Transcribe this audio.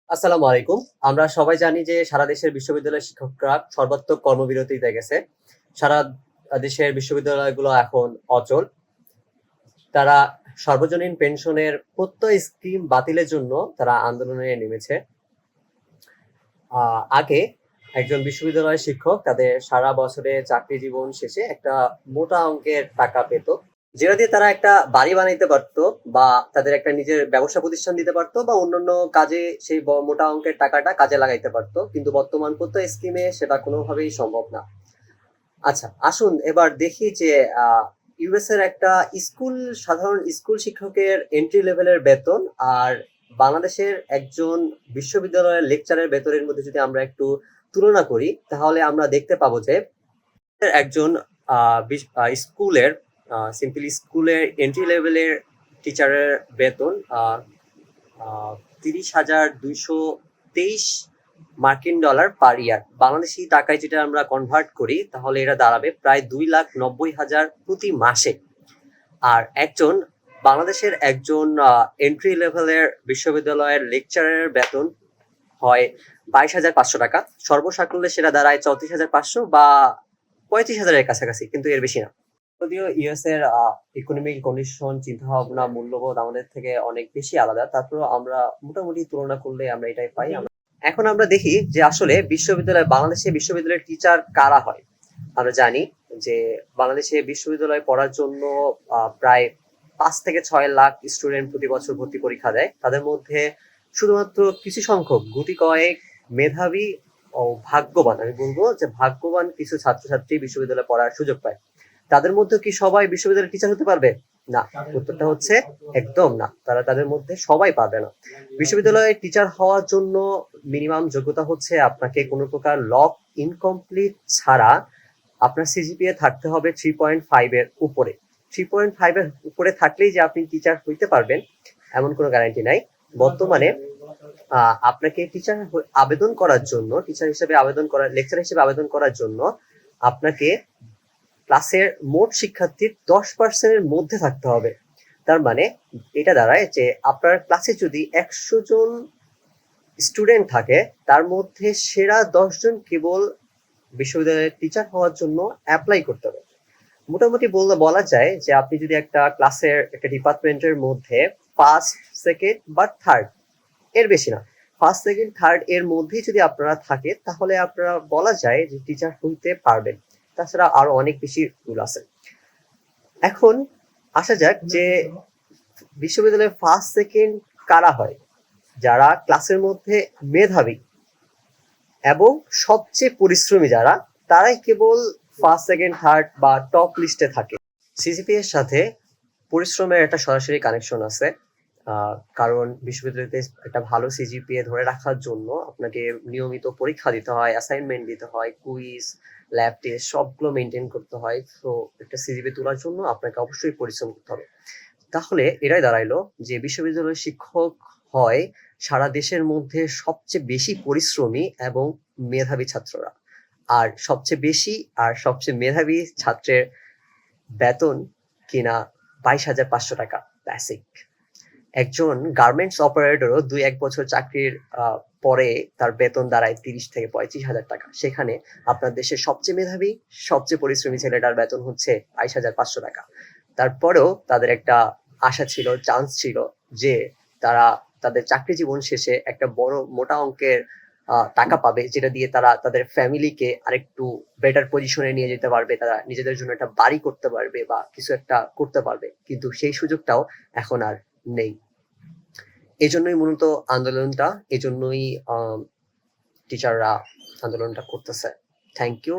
আসসালামু আলাইকুম। আমরা সবাই জানি যে সারা দেশের বিশ্ববিদ্যালয়ের শিক্ষকরা সর্বাত্মক কর্মবিরতিতে গেছে। সারা দেশের বিশ্ববিদ্যালয়গুলো এখন অচল। তারা সর্বজনীন পেনশনের প্রত্যয় স্কিম বাতিলের জন্য তারা আন্দোলনে নেমেছে। আগে একজন বিশ্ববিদ্যালয়ের শিক্ষক তাদের সারা বছরে চাকরি জীবন শেষে একটা মোটা অঙ্কের টাকা পেত। যেটা দিয়ে তারা একটা বাড়ি বানাইতে পারতো বা তাদের একটা নিজের ব্যবসা প্রতিষ্ঠান দিতে পারতো বা অন্যান্য কাজে সেই মোটা অঙ্কের টাকাটা কাজে লাগাইতে পারতো। কিন্তু বর্তমান প্রত্যয় স্কিমে সেটা কোনোভাবেই সম্ভব না। আচ্ছা, আসুন এবার দেখি যে ইউএস এর একটা সাধারণ স্কুল শিক্ষকের এন্ট্রি লেভেলের বেতন আর বাংলাদেশের একজন বিশ্ববিদ্যালয়ের লেকচারের বেতনের মধ্যে যদি আমরা একটু তুলনা করি, তাহলে আমরা দেখতে পাবো যে একজন স্কুলের সিম্পলি স্কুলের এন্ট্রি লেভেলের টিচারের বেতন ৩০,২২৩ মার্কিন ডলার পার ইয়ার। বাংলাদেশি টাকায় যেটা আমরা কনভার্ট করি তাহলে এটা দাঁড়াবে প্রায় ২,৯০,০০০ প্রতি মাসে। আর বাংলাদেশের একজন এন্ট্রি লেভেলের বিশ্ববিদ্যালয়ের লেকচারের বেতন হয় ২২,৫০০ টাকা। সর্বসাকুল্যে সেটা দাঁড়ায় ৩৪,৫০০ বা ৩৫,০০০-এর কাছাকাছি, কিন্তু এর বেশি না। যদিও ইউএস এর ইকোনমিক কন্ডিশন, চিন্তা ভাবনা, মূল্যবোধ আমাদের থেকে অনেক বেশি আলাদা, তারপরেও আমরা মোটামুটি তুলনা করলে আমরা এটাই পাই। এখন আমরা দেখি যে আসলে বাংলাদেশে বিশ্ববিদ্যালয়ের টিচার কারা হয়। আমরা জানি যে বাংলাদেশে বিশ্ববিদ্যালয়ে পড়ার জন্য প্রায় ৫ থেকে ৬ লাখ স্টুডেন্ট প্রতি বছর ভর্তি পরীক্ষা দেয়। তাদের মধ্যে শুধুমাত্র কিছু সংখ্যক গুটি কয়েক মেধাবী ও ভাগ্যবান, আমি বলবো যে ভাগ্যবান কিছু ছাত্রছাত্রী বিশ্ববিদ্যালয়ে পড়ার সুযোগ পায়। তাদের মধ্যে কি সবাই বিশ্ববিদ্যালয়ের টিচার হতে পারবে? না। উত্তরটা হচ্ছে একদম না। তাদের মধ্যে সবাই পারবে না। বিশ্ববিদ্যালয়ে টিচার হওয়ার জন্য মিনিমাম যোগ্যতা হচ্ছে আপনাকে কোনো প্রকার লক ইনকমপ্লিট ছাড়া আপনার সিজিপিএ থাকতে হবে 3.5 এর উপরে। 3.5 এর উপরে থাকলেই যে আপনি টিচার হইতে পারবেন এমন কোনো গ্যারান্টি নাই। বর্তমানে আপনাকে আবেদন করার জন্য, লেকচার হিসেবে আবেদন করার জন্য আপনাকে ক্লাসের মোট শিক্ষার্থীর 10% এর মধ্যে থাকতে হবে। তার মানে এটা দাঁড়ায় যে আপনার ক্লাসে যদি 100 জন স্টুডেন্ট থাকে, তার মধ্যে সেরা 10 জন কেবল বিশ্ববিদ্যালয়ের টিচার হওয়ার জন্য অ্যাপ্লাই করতে হবে। মোটামুটি বলা যায় যে আপনি যদি একটা ক্লাসের একটা ডিপার্টমেন্টের মধ্যে ফার্স্ট, সেকেন্ড বা থার্ড, এর বেশি না, ফার্স্ট, সেকেন্ড, থার্ড এর মধ্যেই যদি আপনারা থাকে, তাহলে আপনারা বলা যায় যে টিচার হইতে পারবেন। তাছাড়া আরো অনেক বেশি রুল আছে। এখন আসা যাক যে বিশ্ববিদ্যালয়ে ফার্স্ট, সেকেন্ড কারা হয়? যারা ক্লাসের মধ্যে মেধাবী এবং সবচেয়ে পরিশ্রমী যারা, তারাই কেবল ফার্স্ট, সেকেন্ড, থার্ড বা টপ লিস্টে থাকে। সিজিপিএ এর সাথে পরিশ্রমের একটা সরাসরি কানেকশন আছে। কারণ বিশ্ববিদ্যালয়তে একটা ভালো সিজিপিএ ধরে রাখার জন্য আপনাকে নিয়মিত পরীক্ষা দিতে হয়, অ্যাসাইনমেন্ট দিতে হয়, কুইজ, ল্যাব টেস্ট সবগুলো মেনটেন করতে হয়। তো একটা সিজিপিএ তোলার জন্য আপনাকে অবশ্যই পরিশ্রম করতে হবে। তাহলে এটাই দাঁড়াইলো যে বিশ্ববিদ্যালয়ের শিক্ষক হয় সারা দেশের মধ্যে সবচেয়ে বেশি পরিশ্রমী এবং মেধাবী ছাত্ররা। আর সবচেয়ে মেধাবী ছাত্রের বেতন কিনা 22,৫০০ টাকা বেসিক। একজন গার্মেন্টস অপারেটরও ২-১ বছর চাকরির পরে তার বেতন দাঁড়ায় ৩০,০০০-৩৫,০০০ টাকা। সেখানে আপনার দেশের সবচেয়ে মেধাবী, সবচেয়ে পরিশ্রমী ছেলেটার বেতন হচ্ছে ২২,৫০০ টাকা। তারপরেও তাদের একটা আশা ছিল, চান্স ছিল যে তারা তাদের চাকরি জীবন শেষে একটা বড় মোটা অঙ্কের টাকা পাবে, যেটা দিয়ে তারা তাদের ফ্যামিলিকে আরেকটু বেটার পজিশনে নিয়ে যেতে পারবে, তারা নিজেদের জন্য একটা বাড়ি করতে পারবে বা কিছু একটা করতে পারবে। কিন্তু সেই সুযোগটাও এখন আর নেই। এজন্যই মূলত এজন্যই টিচাররা আন্দোলনটা করতেছে। Thank you.